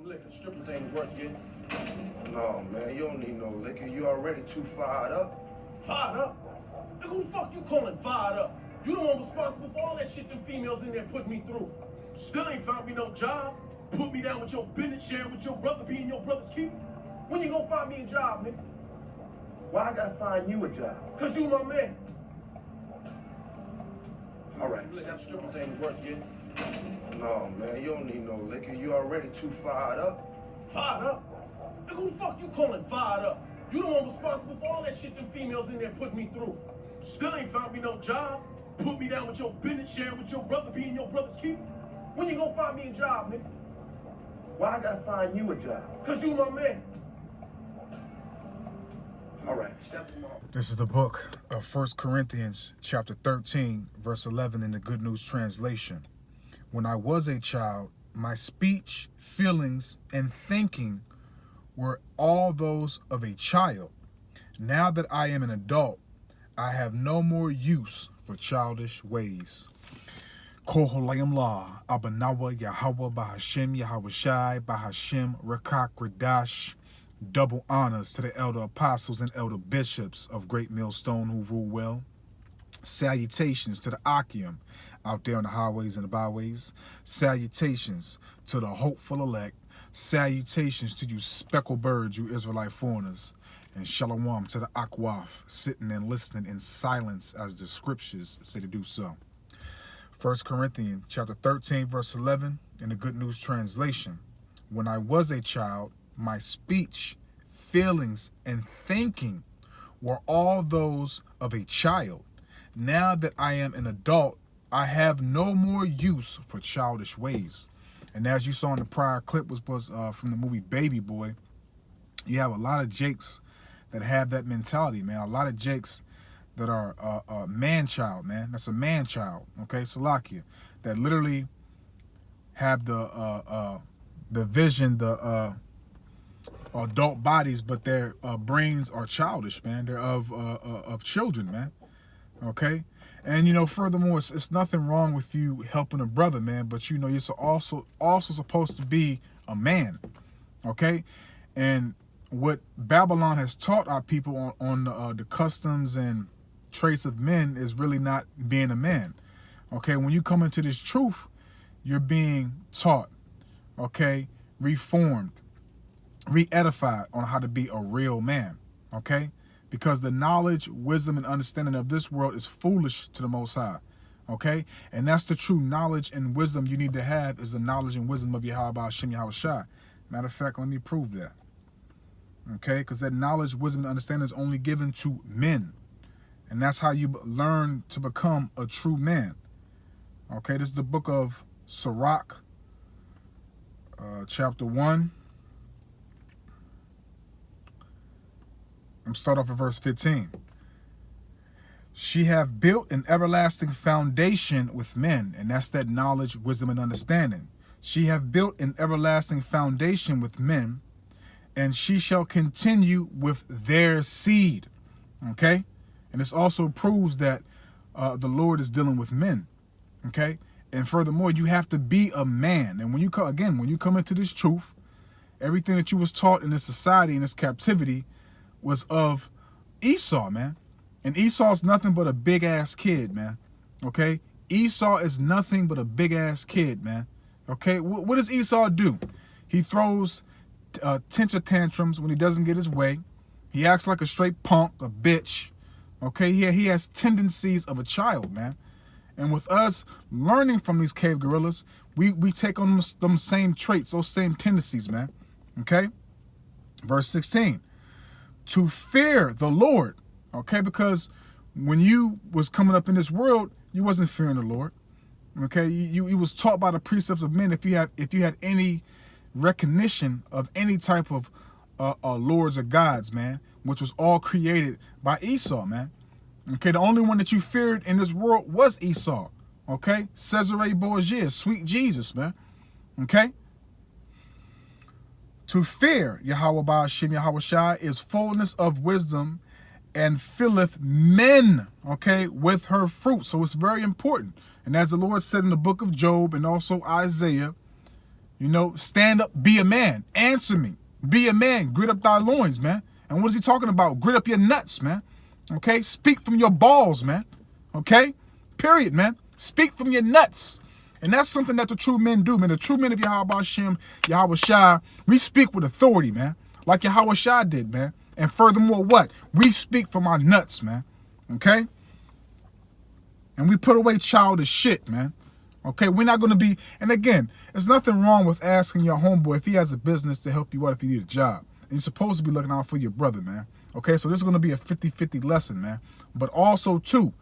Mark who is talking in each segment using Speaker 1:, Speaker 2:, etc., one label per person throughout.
Speaker 1: liquor. Strippers ain't worth getting.
Speaker 2: No, man, you don't need no liquor. You already too fired up.
Speaker 1: Fired up? Nigga, who the fuck you calling fired up? You the one responsible for all that shit them females in there put me through. Still ain't found me no job. Put me down with your business, sharing with your brother, being your brother's keeper. When you gonna find me a job, nigga?
Speaker 2: Why I gotta find you a job?
Speaker 1: Cause you my man.
Speaker 2: All right.
Speaker 1: Them strippers ain't worth getting.
Speaker 2: No, man, you don't need no liquor. You already too fired up.
Speaker 1: Fired up? Nigga, who the fuck you calling fired up? You the one responsible for all that shit them females in there put me through. Still ain't found me no job. Put me down with your business, sharing with your brother, being your brother's keeper. When you gonna find me a job, nigga?
Speaker 2: Why I gotta find you a job?
Speaker 1: Cause you my man.
Speaker 2: All right.
Speaker 3: This is the book of 1 Corinthians chapter 13, verse 11 in the Good News Translation. When I was a child, my speech, feelings, and thinking were all those of a child. Now that I am an adult, I have no more use for childish ways. Koholayim La, Abanawa, Yahweh, Bahashim, Yahweh Shai, Bahashim, Rakak, Radash. Double honors to the elder apostles and elder bishops of Great Millstone who rule well. Salutations to the Akim out there on the highways and the byways. Salutations to the hopeful elect. Salutations to you speckled birds, you Israelite foreigners. And shalom to the Akwaf, sitting and listening in silence as the scriptures say to do so. 1 Corinthians chapter 13, verse 11 in the Good News Translation. When I was a child, my speech, feelings, and thinking were all those of a child. Now that I am an adult, I have no more use for childish ways. And as you saw in the prior clip was from the movie Baby Boy, you have a lot of Jakes that have that mentality, man. A lot of Jakes that are man-child, man. That's a man-child, okay? Salakia. That literally have the vision, adult bodies, but their brains are childish, man. They're of children, man. Okay, and you know, furthermore, it's nothing wrong with you helping a brother, man. But you know, you're also supposed to be a man. Okay, and what Babylon has taught our people on the customs and traits of men is really not being a man. Okay, when you come into this truth, you're being taught. Okay, reformed, re-edified on how to be a real man, okay? Because the knowledge, wisdom, and understanding of this world is foolish to the Most High, okay? And that's the true knowledge and wisdom you need to have is the knowledge and wisdom of Yahweh Hashem Yahweh Shai. Matter of fact, let me prove that, okay? Because that knowledge, wisdom, and understanding is only given to men. And that's how you learn to become a true man, okay? This is the book of Sirach, chapter 1. I'm start off at verse 15. She have built an everlasting foundation with men, and that's that knowledge, wisdom, and understanding. She have built an everlasting foundation with men, and she shall continue with their seed. Okay? And this also proves that the Lord is dealing with men. Okay? And furthermore, you have to be a man. And when you come into this truth, everything that you was taught in this society, in this captivity, was of Esau, man. And Esau's nothing but a big-ass kid, man. Okay? Esau is nothing but a big-ass kid, man. Okay? What does Esau do? He throws temper tantrums when he doesn't get his way. He acts like a straight punk, a bitch. Okay? He has tendencies of a child, man. And with us learning from these cave gorillas, we take on them same traits, those same tendencies, man. Okay? Verse 16. To fear the Lord, okay? Because when you was coming up in this world, you wasn't fearing the Lord, okay? You was taught by the precepts of men. If you had any recognition of any type of lords or gods, man, which was all created by Esau, man. Okay, the only one that you feared in this world was Esau, okay? Cesare Borgia, sweet Jesus, man, okay? To fear Yahweh Ba'ashem Yahweh Shai is fullness of wisdom and filleth men, okay, with her fruit. So it's very important. And as the Lord said in the book of Job and also Isaiah, You know, stand up, be a man. Answer me. Be a man. Grit up thy loins, man. And what is he talking about? Grit up your nuts, man. Okay? Speak from your balls, man. Okay? Period, man. Speak from your nuts. And that's something that the true men do, man. The true men of Yahweh Shem, Yahweh Shai, we speak with authority, man. Like Yahweh Shai did, man. And furthermore, what? We speak from our nuts, man. Okay? And we put away childish shit, man. Okay? We're not going to be... And again, there's nothing wrong with asking your homeboy if he has a business to help you out if you need a job. And you're supposed to be looking out for your brother, man. Okay? So this is going to be a 50-50 lesson, man. But also, too,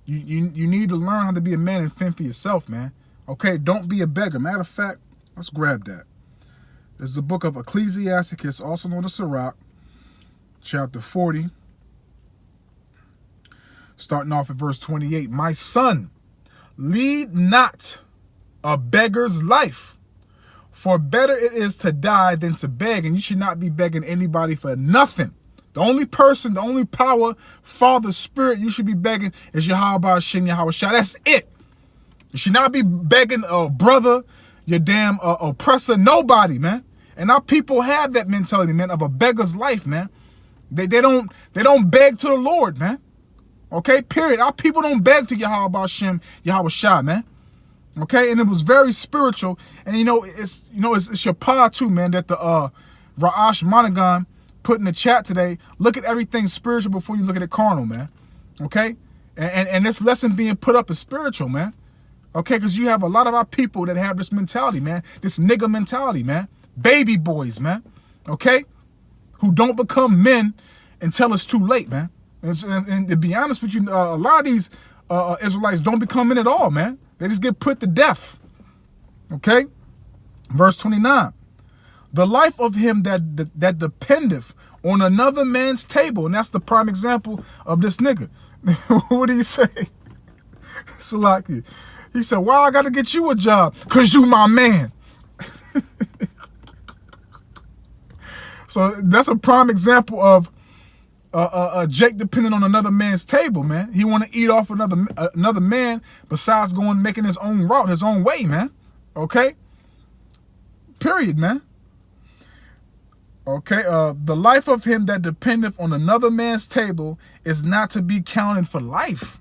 Speaker 3: you need to learn how to be a man and fend for yourself, man. Okay? Don't be a beggar. Matter of fact, let's grab that. There's the book of Ecclesiasticus, also known as Sirach, chapter 40, starting off at verse 28. My son, lead not a beggar's life, for better it is to die than to beg, and you should not be begging anybody for nothing. The only person, the only power, Father, Spirit, you should be begging is Yahweh Shem, Yahweh Shai. That's it. You should not be begging a brother, your damn oppressor, nobody, man. And our people have that mentality, man, of a beggar's life, man. They don't beg to the Lord, man. Okay, period. Our people don't beg to Yahweh Shem, Yahweh Shai, man. Okay, and it was very spiritual. And it's your pa too, man, that the Ra'ash Monagon put in the chat today. Look at everything spiritual before you look at it carnal, man. Okay? And this lesson being put up is spiritual, man. Okay, because you have a lot of our people that have this mentality, man. This nigga mentality, man. Baby boys, man. Okay? Who don't become men until it's too late, man. And to be honest with you, a lot of these Israelites don't become men at all, man. They just get put to death. Okay? Verse 29. The life of him that dependeth on another man's table. And that's the prime example of this nigga. What do you say? Salaki. He said, why I got to get you a job? Because you my man. So that's a prime example of Jake depending on another man's table, man. He want to eat off another man besides going making his own route, his own way, man. Okay? Period, man. Okay, the life of him that dependeth on another man's table is not to be counted for life.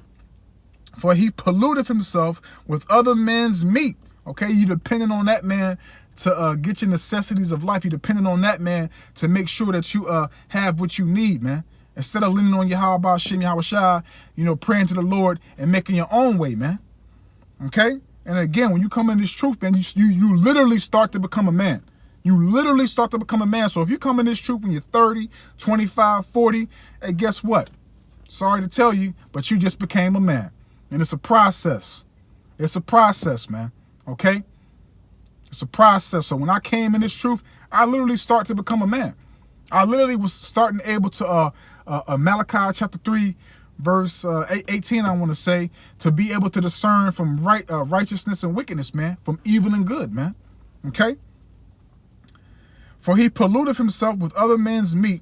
Speaker 3: For he polluteth himself with other men's meat. Okay, you depending on that man to get your necessities of life. You depending on that man to make sure that you have what you need, man. Instead of leaning on Yahweh Shem, Yahweh Shai, praying to the Lord and making your own way, man. Okay? And again, when you come in this truth, man, you literally start to become a man. You literally start to become a man. So if you come in this truth when you're 30, 25, 40, hey, guess what? Sorry to tell you, but you just became a man. And it's a process. It's a process, man. Okay? It's a process. So when I came in this truth, I literally started to become a man. I literally was starting able to, Malachi chapter 3, verse 18, I want to say, to be able to discern from righteousness and wickedness, man, from evil and good, man. Okay? For he polluteth himself with other men's meat,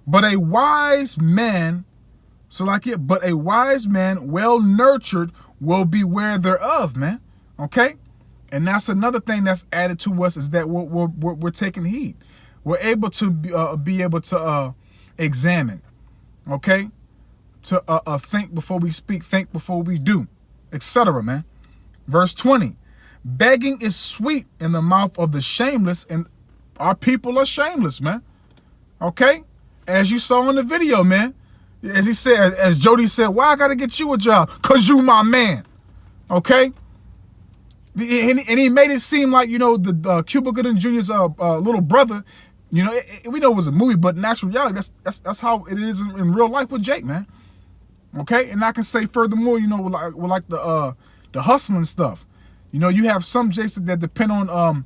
Speaker 3: but a wise man, but a wise man, well nurtured, will beware thereof, man. Okay? And that's another thing that's added to us is that we're taking heed. We're able to be able to examine, okay? To think before we speak, think before we do, etc., man. Verse 20. Begging is sweet in the mouth of the shameless, and our people are shameless, man. Okay? As you saw in the video, man. As he said, as Jody said, why I gotta get you a job? Cause you my man. Okay? And he made it seem like, the Cuba Gooding Jr.'s little brother, we know it was a movie, but in actual reality, that's how it is in real life with Jake, man. Okay? And I can say furthermore, with like the hustling stuff. You have some Jakes that depend on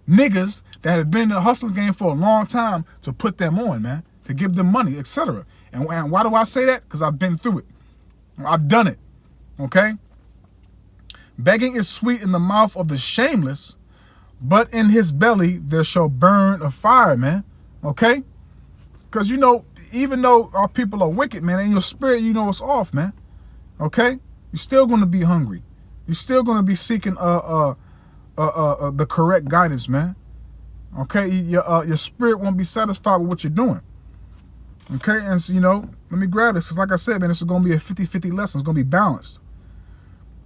Speaker 3: niggas that have been in the hustling game for a long time to put them on, man, to give them money, etc. And why do I say that? Because I've been through it. I've done it. Okay? Begging is sweet in the mouth of the shameless, but in his belly there shall burn a fire, man. Okay? Because, even though our people are wicked, man, in your spirit, it's off, man. Okay? You're still going to be hungry. You're still going to be seeking the correct guidance, man. Okay, your spirit won't be satisfied with what you're doing. Okay, and so, let me grab this, because like I said, man, this is going to be a 50-50 lesson. It's going to be balanced.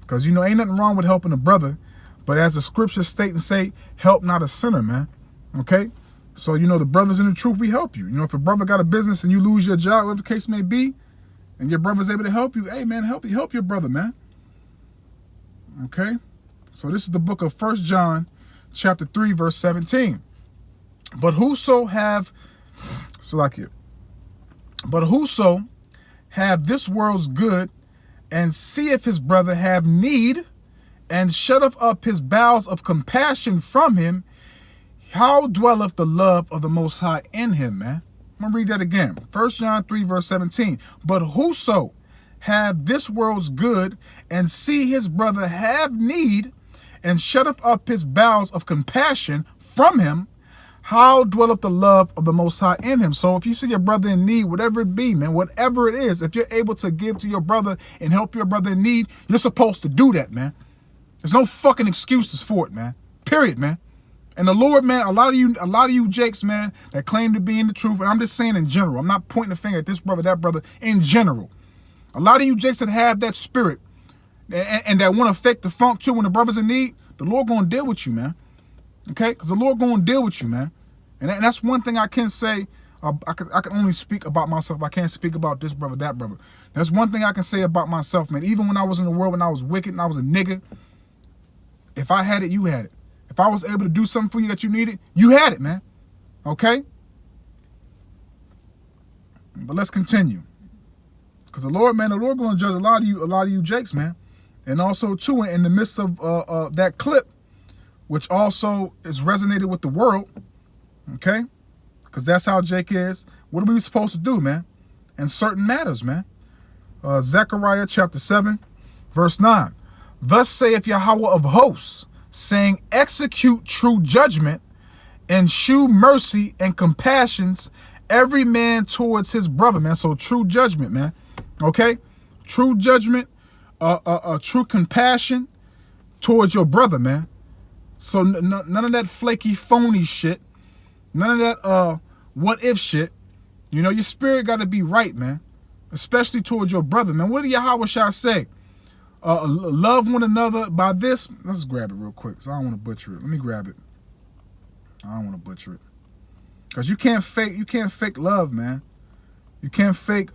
Speaker 3: Because, ain't nothing wrong with helping a brother, but as the scriptures state and say, help not a sinner, man. Okay, so, the brothers in the truth, we help you. If a brother got a business and you lose your job, whatever the case may be, and your brother's able to help you, hey, man, help your brother, man. Okay, so this is the book of 1 John, chapter 3, verse 17. But whoso have this world's good, and seeth his brother have need, and shutteth up his bowels of compassion from him, how dwelleth the love of the Most High in him, man? I'm going to read that again. 1 John 3, verse 17. But whoso have this world's good, and see his brother have need, and shutteth up his bowels of compassion from him, how dwelleth the love of the Most High in him? So if you see your brother in need, whatever it be, man, whatever it is, if you're able to give to your brother and help your brother in need, you're supposed to do that, man. There's no fucking excuses for it, man. Period, man. And the Lord, man, a lot of you jakes, man, that claim to be in the truth, and I'm just saying in general, I'm not pointing a finger at this brother, that brother, in general. A lot of you jakes that have that spirit and that want to fake the funk too when the brother's in need, the Lord gonna deal with you, man. Okay, because the Lord going to deal with you, man. And that's one thing I can say. I can only speak about myself. I can't speak about this brother, that brother. That's one thing I can say about myself, man. Even when I was in the world, when I was wicked and I was a nigga, if I had it, you had it. If I was able to do something for you that you needed, you had it, man. Okay? But let's continue. Because the Lord going to judge a lot of you jakes, man. And also, too, in the midst of that clip, which also is resonated with the world, okay? Because that's how Jake is. What are we supposed to do, man? In certain matters, man. Zechariah chapter 7, verse 9. Thus saith Yahweh of hosts, saying, execute true judgment, and shew mercy and compassions, every man towards his brother, man. So true judgment, man. Okay? True judgment, true compassion towards your brother, man. So none of that flaky, phony shit. None of that what if shit. Your spirit got to be right, man. Especially towards your brother, man. What did Yahweh Shai say? Love one another by this. Let's grab it real quick. So I don't want to butcher it. Let me grab it. I don't want to butcher it. Because you can't fake love, man. You can't fake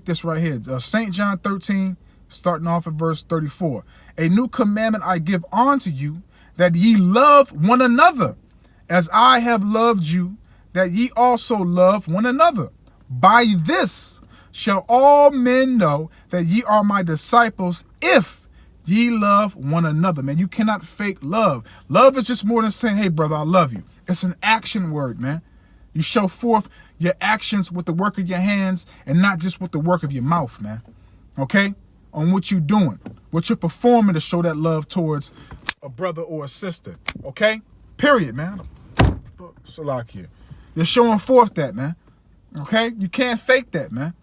Speaker 3: this right here. St. John 13, starting off at verse 34. A new commandment I give unto you, that ye love one another, as I have loved you, that ye also love one another. By this shall all men know that ye are my disciples, if ye love one another. Man, you cannot fake love. Love is just more than saying, hey, brother, I love you. It's an action word, man. You show forth your actions with the work of your hands and not just with the work of your mouth, man. Okay? On what you're doing, what you're performing to show that love towards a brother or a sister. Okay? Period, man. Salakia. You're showing forth that, man. Okay? You can't fake that, man.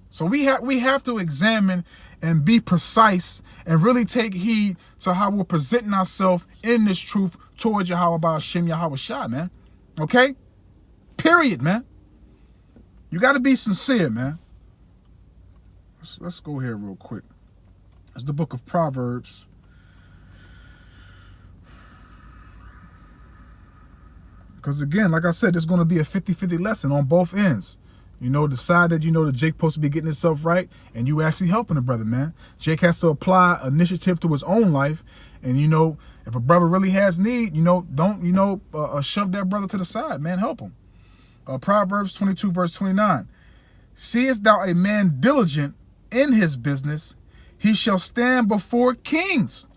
Speaker 3: So we have to examine and be precise and really take heed to how we're presenting ourselves in this truth towards Yahweh Ba'ashem Yahweh Shai, man. Okay? Period, man. You got to be sincere, man. Let's go here real quick. It's the book of Proverbs. Because again, like I said, it's going to be a 50-50 lesson on both ends. The side that that Jake supposed to be getting himself right, and you actually helping the brother, man. Jake has to apply initiative to his own life, and if a brother really has need, don't shove that brother to the side, man. Help him. Proverbs 22 verse 29. Seest thou a man diligent in his business, he shall stand before kings.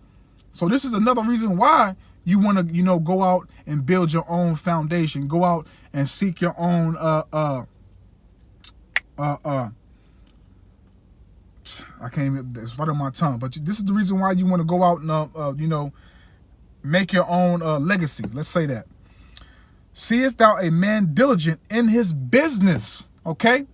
Speaker 3: So this is another reason why you want to go out and build your own foundation, go out and seek your own I can't even, it's right on my tongue, but this is the reason why you want to go out and make your own legacy. Let's say that. Seest thou a man diligent in his business? Okay,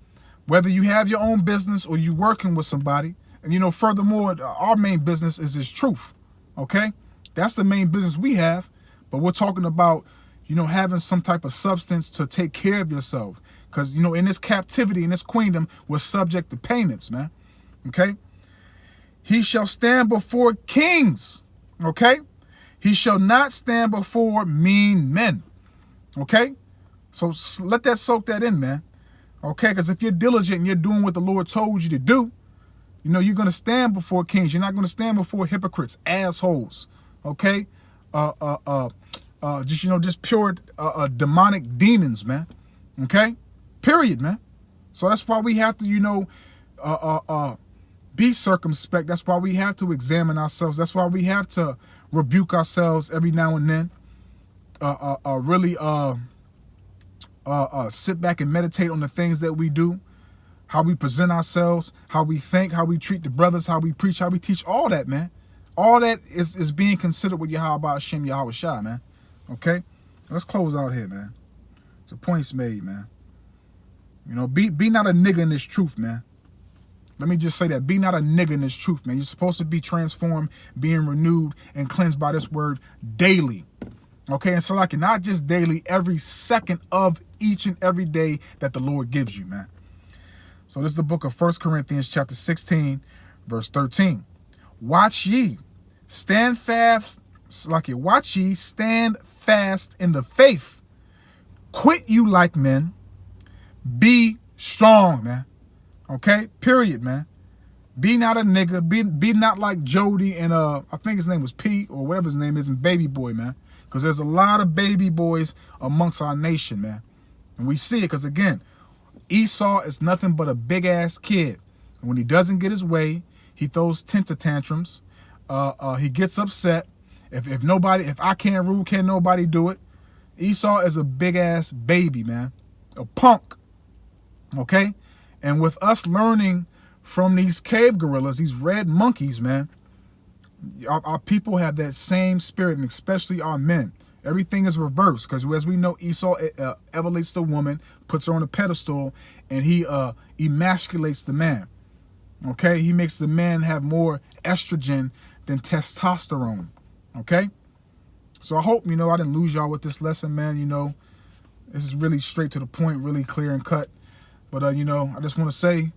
Speaker 3: whether you have your own business or you working with somebody, And, you know, furthermore, our main business is truth. Okay? That's the main business we have. But we're talking about, you know, having some type of substance to take care of yourself. Because, you know, in this captivity, in this queendom, we're subject to payments, man. Okay? He shall stand before kings. Okay? He shall not stand before mean men. Okay? So let that soak that in, man. Okay? Because if you're diligent and you're doing what the Lord told you to do, you know, you're going to stand before kings. You're not going to stand before hypocrites, assholes. Okay? Just, you know, just pure demonic demons, man. Okay? Period, man. So that's why we have to, you know, be circumspect. That's why we have to examine ourselves. That's why we have to rebuke ourselves every now and then. Really sit back and meditate on the things that we do, how we present ourselves, how we think, how we treat the brothers, how we preach, how we teach, all that, man. All that is being considered with Yahweh Hashem Yahweh Shai, man. Okay? Let's close out here, man. The point's made, man. You know, be not a nigga in this truth, man. Let me just say that. Be not a nigga in this truth, man. You're supposed to be transformed, being renewed, and cleansed by this word daily. Okay? And so, like, not just daily, every second of each and every day that the Lord gives you, man. So this is the book of 1 Corinthians chapter 16, verse 13. Watch ye, stand fast, watch ye, stand fast in the faith. Quit you like men. Be strong, man. Okay? Period, man. Be not a nigga. Be not like Jody and I think his name was P or whatever his name is, and Baby Boy, man. Because there's a lot of baby boys amongst our nation, man. And we see it because, again, Esau is nothing but a big-ass kid. And when he doesn't get his way, he throws temper tantrums. He gets upset. If I can't rule, can't nobody do it. Esau is a big-ass baby, man. A punk. Okay? And with us learning from these cave gorillas, these red monkeys, man, our people have that same spirit, and especially our men. Everything is reversed because, as we know, Esau elevates the woman, puts her on a pedestal, and he emasculates the man. Okay? He makes the man have more estrogen than testosterone. Okay? So I hope, you know, I didn't lose y'all with this lesson, man. You know, this is really straight to the point, really clear and cut. But, you know, I just want to say,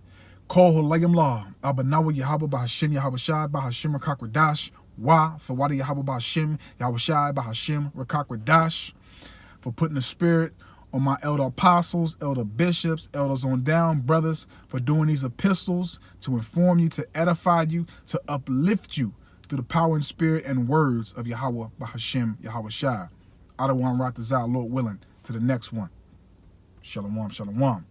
Speaker 3: Kol Holayim La, Abanawa Yahweh Bahashim Yahweh Shai Bahashim Rakak Radash. Why? For Wadi Yahweh Bahashim Yahweh Shai Bahashim Rakak Radash. For putting the spirit on my elder apostles, elder bishops, elders on down, brothers, for doing these epistles to inform you, to edify you, to uplift you through the power and spirit and words of Yahweh Bahashim Yahweh Shai. Adawan Ratazal, Lord willing, to the next one. Shalom, shalom.